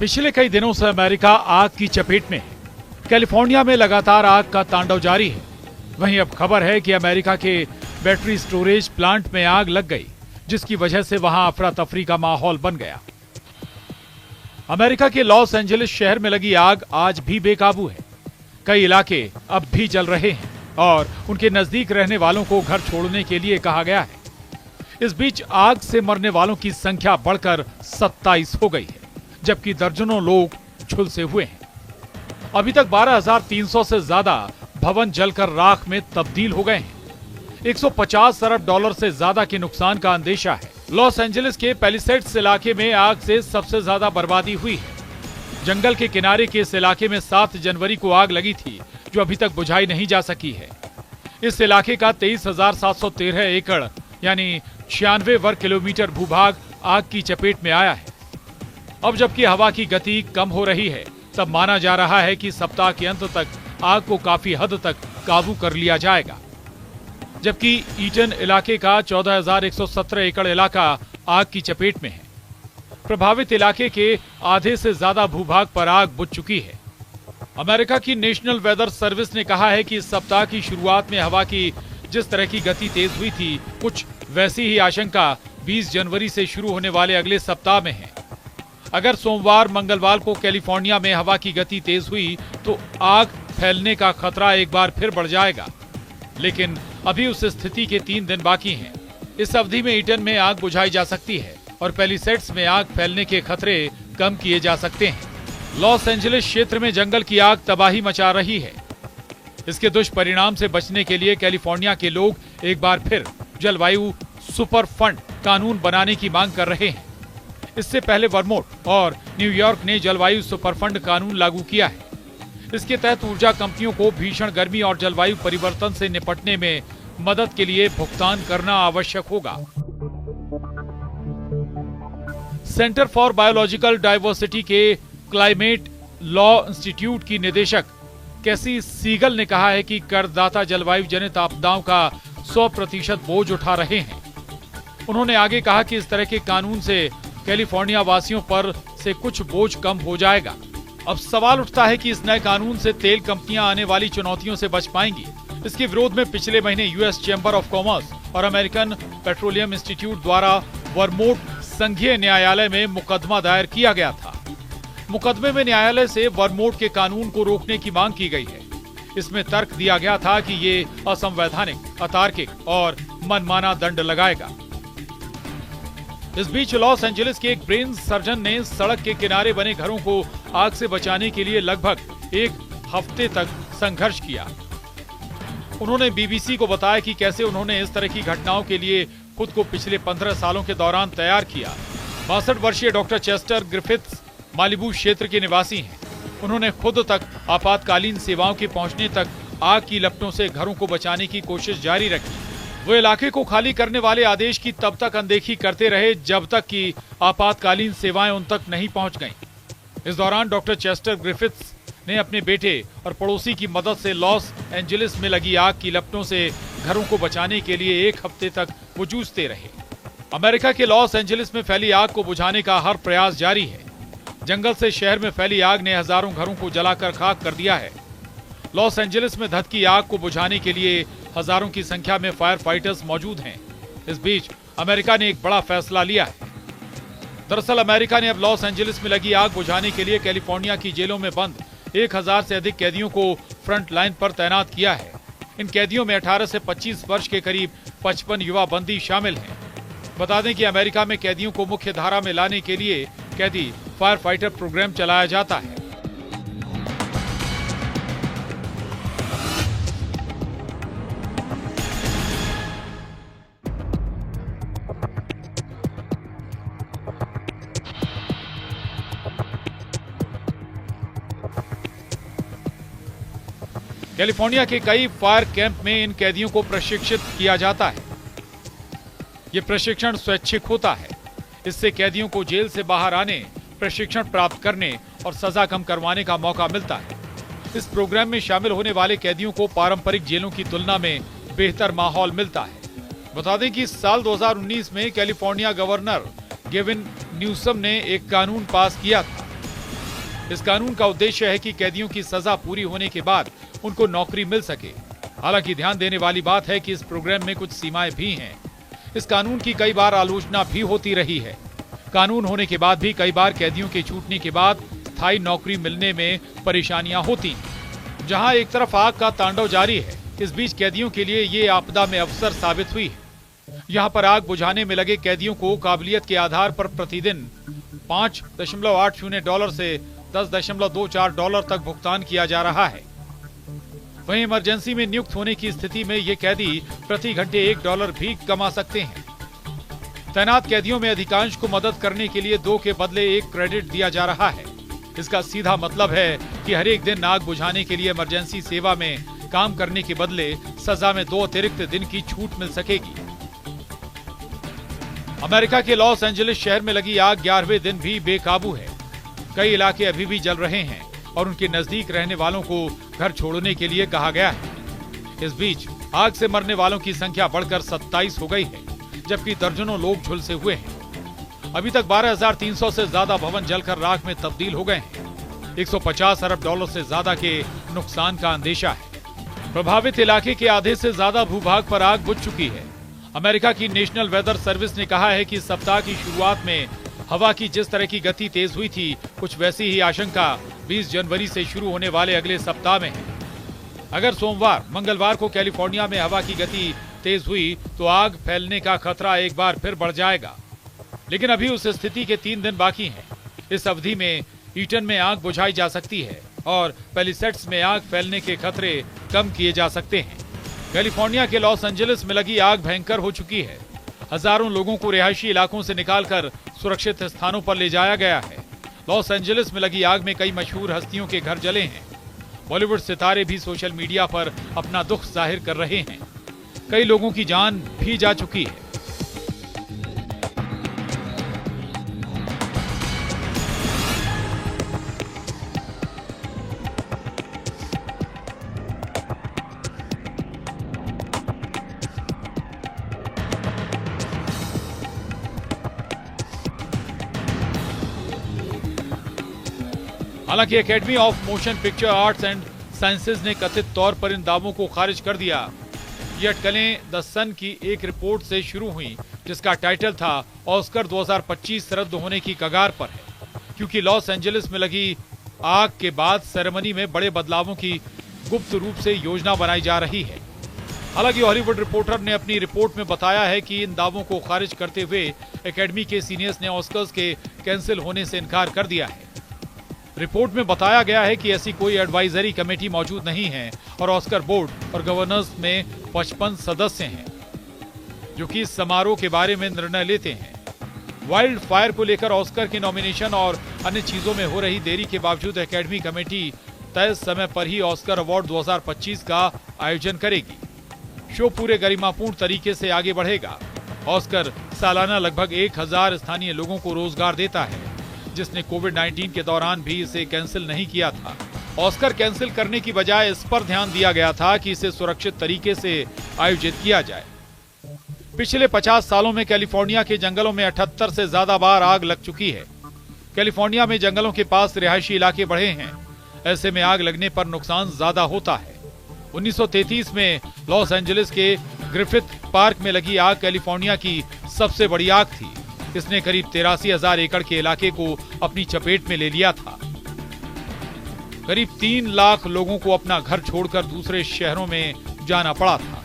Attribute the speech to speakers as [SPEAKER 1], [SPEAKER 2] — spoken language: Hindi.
[SPEAKER 1] पिछले कई दिनों से अमेरिका आग की चपेट में है। कैलिफोर्निया में लगातार आग का तांडव जारी है। वहीं अब खबर है कि अमेरिका के बैटरी स्टोरेज प्लांट में आग लग गई, जिसकी वजह से वहां अफरा तफरी का माहौल बन गया। अमेरिका के लॉस एंजलिस शहर में लगी आग आज भी बेकाबू है। कई इलाके अब भी जल रहे हैं और उनके नजदीक रहने वालों को घर छोड़ने के लिए कहा गया है। इस बीच आग से मरने वालों की संख्या बढ़कर 27 हो गई है, जबकि दर्जनों लोग झुलसे हुए हैं। अभी तक 12,300 से ज्यादा भवन जलकर राख में तब्दील हो गए हैं। 150 अरब डॉलर से ज्यादा के नुकसान का अंदेशा है। लॉस एंजलिस के पैलिसेड्स इलाके में आग से सबसे ज्यादा बर्बादी हुई है। जंगल के किनारे के इस इलाके में 7 जनवरी को आग लगी थी, जो अभी तक बुझाई नहीं जा सकी है। इस इलाके का 23,713 एकड़ यानी 96 वर्ग किलोमीटर भूभाग आग की चपेट में आया है। अब जबकि हवा की गति कम हो रही है, तब माना जा रहा है कि सप्ताह के अंत तक आग को काफी हद तक काबू कर लिया जाएगा। जबकि ईटन इलाके का 14,117 एकड़ इलाका आग की चपेट में है। प्रभावित इलाके के आधे से ज्यादा भूभाग पर आग बुझ चुकी है। अमेरिका की नेशनल वेदर सर्विस ने कहा है कि इस सप्ताह की शुरुआत में हवा की जिस तरह की गति तेज हुई थी, कुछ वैसी ही आशंका 20 जनवरी से शुरू होने वाले अगले सप्ताह में है। अगर सोमवार मंगलवार को कैलिफोर्निया में हवा की गति तेज हुई तो आग फैलने का खतरा एक बार फिर बढ़ जाएगा। लेकिन अभी उस स्थिति के 3 दिन बाकी हैं। इस अवधि में ईटन में आग बुझाई जा सकती है और पैलिसेड्स में आग फैलने के खतरे कम किए जा सकते हैं। लॉस एंजलिस क्षेत्र में जंगल की आग तबाही मचा रही है। इसके दुष्परिणाम से बचने के लिए कैलिफोर्निया के लोग एक बार फिर जलवायु सुपर फंड कानून बनाने की मांग कर रहे हैं। इससे पहले वर्मोंट और न्यूयॉर्क ने जलवायु सुपरफंड कानून लागू किया है। इसके तहत ऊर्जा कंपनियों को भीषण गर्मी और जलवायु परिवर्तन से निपटने में मदद के लिए भुगतान करना आवश्यक होगा। सेंटर फॉर बायोलॉजिकल डाइवर्सिटी के क्लाइमेट लॉ इंस्टीट्यूट की निदेशक कैसी सीगल ने कहा है कि करदाता जलवायु जनित आपदाओं का 100% बोझ उठा रहे हैं। उन्होंने आगे कहा कि इस तरह के कानून से कैलिफोर्निया वासियों पर से कुछ बोझ कम हो जाएगा। अब सवाल उठता है कि इस नए कानून से तेल कंपनियां आने वाली चुनौतियों से बच पाएंगी। इसके विरोध में पिछले महीने यूएस चैम्बर ऑफ कॉमर्स और अमेरिकन पेट्रोलियम इंस्टीट्यूट द्वारा वर्मोंट संघीय न्यायालय में मुकदमा दायर किया गया था। मुकदमे में न्यायालय से वर्मोंट के कानून को रोकने की मांग की गई है। इसमें तर्क दिया गया था कि ये असंवैधानिक, अतार्किक और मनमाना दंड लगाएगा। इस बीच लॉस एंजलिस के एक ब्रेन सर्जन ने सड़क के किनारे बने घरों को आग से बचाने के लिए लगभग 1 हफ्ते तक संघर्ष किया। उन्होंने बीबीसी को बताया कि कैसे उन्होंने इस तरह की घटनाओं के लिए खुद को पिछले 15 सालों के दौरान तैयार किया। 62 वर्षीय डॉक्टर चेस्टर ग्रिफिथ्स मालिबू क्षेत्र के निवासी हैं। उन्होंने खुद तक आपातकालीन सेवाओं के पहुंचने तक आग की लपटों से घरों को बचाने की कोशिश जारी रखी। वो इलाके को खाली करने वाले आदेश की तब तक अनदेखी करते रहे जब तक कि आपातकालीन सेवाएं उन तक नहीं पहुंच गईं। इस दौरान डॉक्टर चेस्टर ग्रिफिथ्स ने अपने बेटे और पड़ोसी की मदद से लॉस एंजलिस में लगी आग की लपटों से घरों को बचाने के लिए 1 हफ्ते तक वो जूझते रहे। अमेरिका के लॉस एंजलिस में फैली आग को बुझाने का हर प्रयास जारी है। जंगल से शहर में फैली आग ने हजारों घरों को जलाकर खाक कर दिया है। लॉस एंजलिस में धधकी आग को बुझाने के लिए हजारों की संख्या में फायर फाइटर्स मौजूद हैं। इस बीच अमेरिका ने एक बड़ा फैसला लिया है। दरअसल अमेरिका ने अब लॉस एंजलिस में लगी आग बुझाने के लिए कैलिफोर्निया की जेलों में बंद 1000 से अधिक कैदियों को फ्रंट लाइन पर तैनात किया है। इन कैदियों में 18 से 25 वर्ष के करीब 55 युवा बंदी शामिल हैं। बता दें कि अमेरिका में कैदियों को मुख्य धारा में लाने के लिए कैदी फायर फाइटर प्रोग्राम चलाया जाता है। कैलिफोर्निया के कई फायर कैंप में इन कैदियों को प्रशिक्षित किया जाता है। ये प्रशिक्षण स्वैच्छिक होता है। इससे कैदियों को जेल से बाहर आने, प्रशिक्षण प्राप्त करने और सजा कम करवाने का मौका मिलता है। इस प्रोग्राम में शामिल होने वाले कैदियों को पारंपरिक जेलों की तुलना में बेहतर माहौल मिलता है। बता दें कि साल 2019 में कैलिफोर्निया गवर्नर गेविन न्यूसम ने एक कानून पास किया था। इस कानून का उद्देश्य है कि कैदियों की सजा पूरी होने के बाद उनको नौकरी मिल सके। हालांकि ध्यान देने वाली बात है कि इस प्रोग्राम में कुछ सीमाएं भी हैं। इस कानून की कई बार आलोचना भी होती रही है। कानून होने के बाद भी कई बार कैदियों के छूटने के बाद स्थायी नौकरी मिलने में परेशानियां होती। जहां एक तरफ आग का तांडव जारी है, इस बीच कैदियों के लिए ये आपदा में अवसर साबित हुई है। यहाँ पर आग बुझाने में लगे कैदियों को काबिलियत के आधार पर प्रतिदिन $5.80 से $10.24 तक भुगतान किया जा रहा है। वहीं इमरजेंसी में नियुक्त होने की स्थिति में ये कैदी प्रति घंटे $1 भी कमा सकते हैं। तैनात कैदियों में अधिकांश को मदद करने के लिए 2 के बदले 1 क्रेडिट दिया जा रहा है। इसका सीधा मतलब है कि हर एक दिन आग बुझाने के लिए इमरजेंसी सेवा में काम करने के बदले सजा में 2 अतिरिक्त दिन की छूट मिल सकेगी। अमेरिका के लॉस एंजलिस शहर में लगी आग 11वें दिन भी बेकाबू है। कई इलाके अभी भी जल रहे हैं और उनके नजदीक रहने वालों को घर छोड़ने के लिए कहा गया है। इस बीच आग से मरने वालों की संख्या बढ़कर 27 हो गई है, जबकि दर्जनों लोग झुलसे हुए हैं। अभी तक 12,300 से ज्यादा भवन जलकर राख में तब्दील हो गए हैं। $150 अरब से ज्यादा के नुकसान का अंदेशा है। प्रभावित इलाके के आधे से ज्यादा भूभाग पर आग बुझ चुकी है। अमेरिका की नेशनल वेदर सर्विस ने कहा है कि सप्ताह की शुरुआत में हवा की जिस तरह की गति तेज हुई थी, कुछ वैसी ही आशंका 20 जनवरी से शुरू होने वाले अगले सप्ताह में है। अगर सोमवार, मंगलवार को कैलिफोर्निया में हवा की गति तेज हुई तो आग फैलने का खतरा एक बार फिर बढ़ जाएगा। लेकिन अभी उस स्थिति के 3 दिन बाकी हैं। इस अवधि में ईटन में आग बुझाई जा सकती है और पैलिसेड्स में आग फैलने के खतरे कम किए जा सकते हैं। कैलिफोर्निया के लॉस एंजलिस में लगी आग भयंकर हो चुकी है। हजारों लोगों को रिहायशी इलाकों से निकालकर सुरक्षित स्थानों पर ले जाया गया है। लॉस एंजलिस में लगी आग में कई मशहूर हस्तियों के घर जले हैं। बॉलीवुड सितारे भी सोशल मीडिया पर अपना दुख जाहिर कर रहे हैं। कई लोगों की जान भी जा चुकी है। हालांकि academy of motion picture arts and sciences ने कथित तौर पर इन दावों को खारिज कर दिया। ये अटकलें द सन की एक रिपोर्ट से शुरू हुई, जिसका टाइटल था ऑस्कर 2025 रद्द होने की कगार पर है, क्योंकि लॉस एंजलिस में लगी आग के बाद सेरेमनी में बड़े बदलावों की गुप्त रूप से योजना बनाई जा रही है। हालांकि हॉलीवुड रिपोर्टर ने अपनी रिपोर्ट में बताया है कि इन दावों को खारिज करते हुए एकेडमी के सीनियर्स ने ऑस्कर्स के कैंसिल होने से इनकार कर दिया है। रिपोर्ट में बताया गया है कि ऐसी कोई एडवाइजरी कमेटी मौजूद नहीं है और ऑस्कर बोर्ड और गवर्नर्स में 55 सदस्य हैं, जो कि इस समारोह के बारे में निर्णय लेते हैं। वाइल्ड फायर को लेकर ऑस्कर के नॉमिनेशन और अन्य चीजों में हो रही देरी के बावजूद एकेडमी कमेटी तय समय पर ही ऑस्कर अवार्ड 2025 का आयोजन करेगी। शो पूरे गरिमापूर्ण तरीके से आगे बढ़ेगा। ऑस्कर सालाना लगभग 1000 स्थानीय लोगों को रोजगार देता है, जिसने कोविड-19 के दौरान भी इसे कैंसिल नहीं किया था। ऑस्कर कैंसिल करने की बजाय इस पर ध्यान दिया गया था कि इसे सुरक्षित तरीके से आयोजित किया जाए। पिछले 50 सालों में कैलिफोर्निया के जंगलों में 78 से ज्यादा बार आग लग चुकी है। कैलिफोर्निया में जंगलों के पास रिहायशी इलाके बढ़े हैं। ऐसे में आग लगने पर नुकसान ज्यादा होता है। 1933 में लॉस एंजलिस के ग्रिफिथ पार्क में लगी आग कैलिफोर्निया की सबसे बड़ी आग थी। इसने करीब 83,000 एकड़ के इलाके को अपनी चपेट में ले लिया था। करीब 3 लाख लोगों को अपना घर छोड़कर दूसरे शहरों में जाना पड़ा था।